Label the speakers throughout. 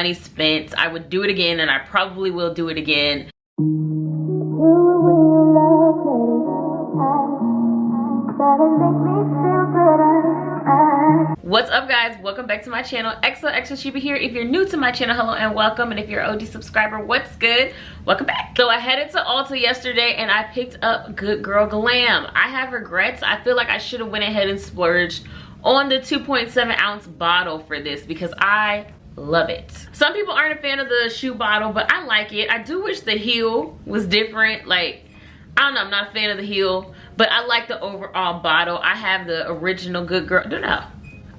Speaker 1: money spent. I would do it again, and I probably will do it again. What's up, guys? Welcome back to my channel. XO Sheba here. If you're new to my channel, hello and welcome. And if you're an OG subscriber, what's good? Welcome back. So I headed to Ulta yesterday and I picked up Good Girl Glam. I have regrets. I feel like I should have went ahead and splurged on the 2.7 ounce bottle for this because I love it. Some people aren't a fan of the shoe bottle, but I like it. I do wish the heel was different. Like, I don't know, I'm not a fan of the heel, but I like the overall bottle. I have the original Good Girl,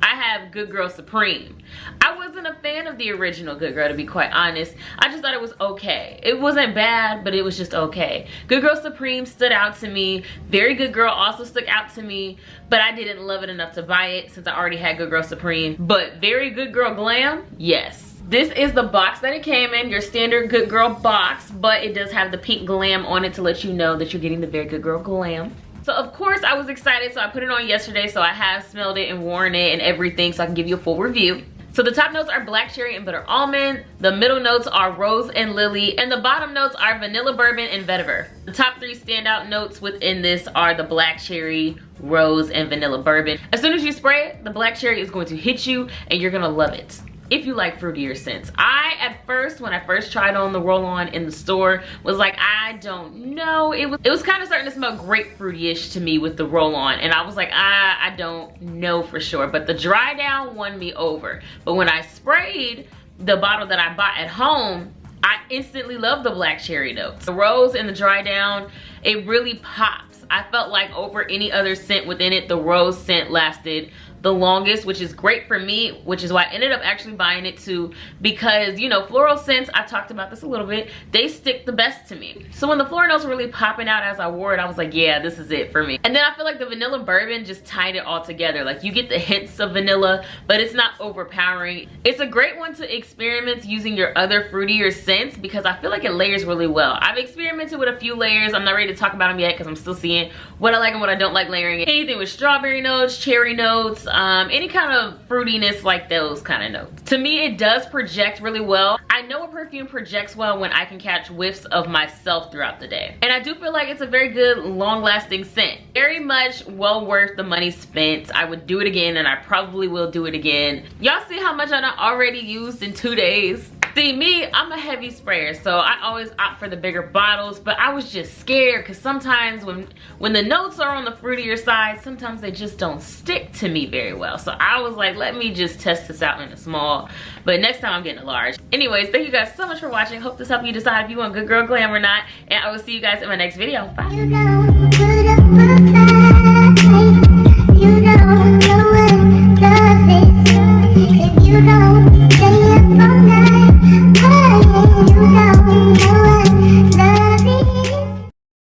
Speaker 1: I have Good Girl Supreme. I wasn't a fan of the original Good Girl, to be quite honest. I just thought it was okay. It wasn't bad, but it was just okay. Good Girl Supreme stood out to me. Very Good Girl also stuck out to me, but I didn't love it enough to buy it since I already had Good Girl Supreme. But Very Good Girl Glam, yes. This is the box that it came in, your standard Good Girl box, but it does have the pink glam on it to let you know that you're getting the Very Good Girl Glam. So of course I was excited, so I put it on yesterday, so I have smelled it and worn it and everything so I can give you a full review. So the top notes are black cherry and bitter almond, the middle notes are rose and lily, and the bottom notes are vanilla bourbon and vetiver. The top three standout notes within this are the black cherry, rose, and vanilla bourbon. As soon as you spray it, the black cherry is going to hit you and you're gonna love it if you like fruitier scents. At first, when I first tried on the roll-on in the store, was like, I don't know. It was kind of starting to smell grapefruity-ish to me with the roll-on, and I was like, I don't know for sure. But the dry down won me over. But when I sprayed the bottle that I bought at home, I instantly loved the black cherry notes. The rose and the dry down, it really pops. I felt like over any other scent within it, the rose scent lasted the longest, which is great for me, which is why I ended up actually buying it too, because, you know, floral scents, I talked about this a little bit, they stick the best to me. So when the floral notes were really popping out as I wore it, I was like, yeah, this is it for me. And then I feel like the vanilla bourbon just tied it all together. Like, you get the hints of vanilla, but it's not overpowering. It's a great one to experiment using your other fruitier scents because I feel like it layers really well. I've experimented with a few layers. I'm not ready to talk about them yet because I'm still seeing what I like and what I don't like layering. Anything with strawberry notes, cherry notes, any kind of fruitiness, like those kind of notes. To me, it does project really well. I know a perfume projects well when I can catch whiffs of myself throughout the day. And I do feel like it's a very good, long-lasting scent. Very much well worth the money spent. I would do it again, and I probably will do it again. Y'all see how much I done already used in 2 days? See, me, I'm a heavy sprayer, so I always opt for the bigger bottles, but I was just scared because sometimes when the notes are on the fruitier side, sometimes they just don't stick to me very well. So I was like, let me just test this out in a small, but next time I'm getting a large. Anyways, thank you guys so much for watching. Hope this helped you decide if you want Good Girl Glam or not, and I will see you guys in my next video. Bye.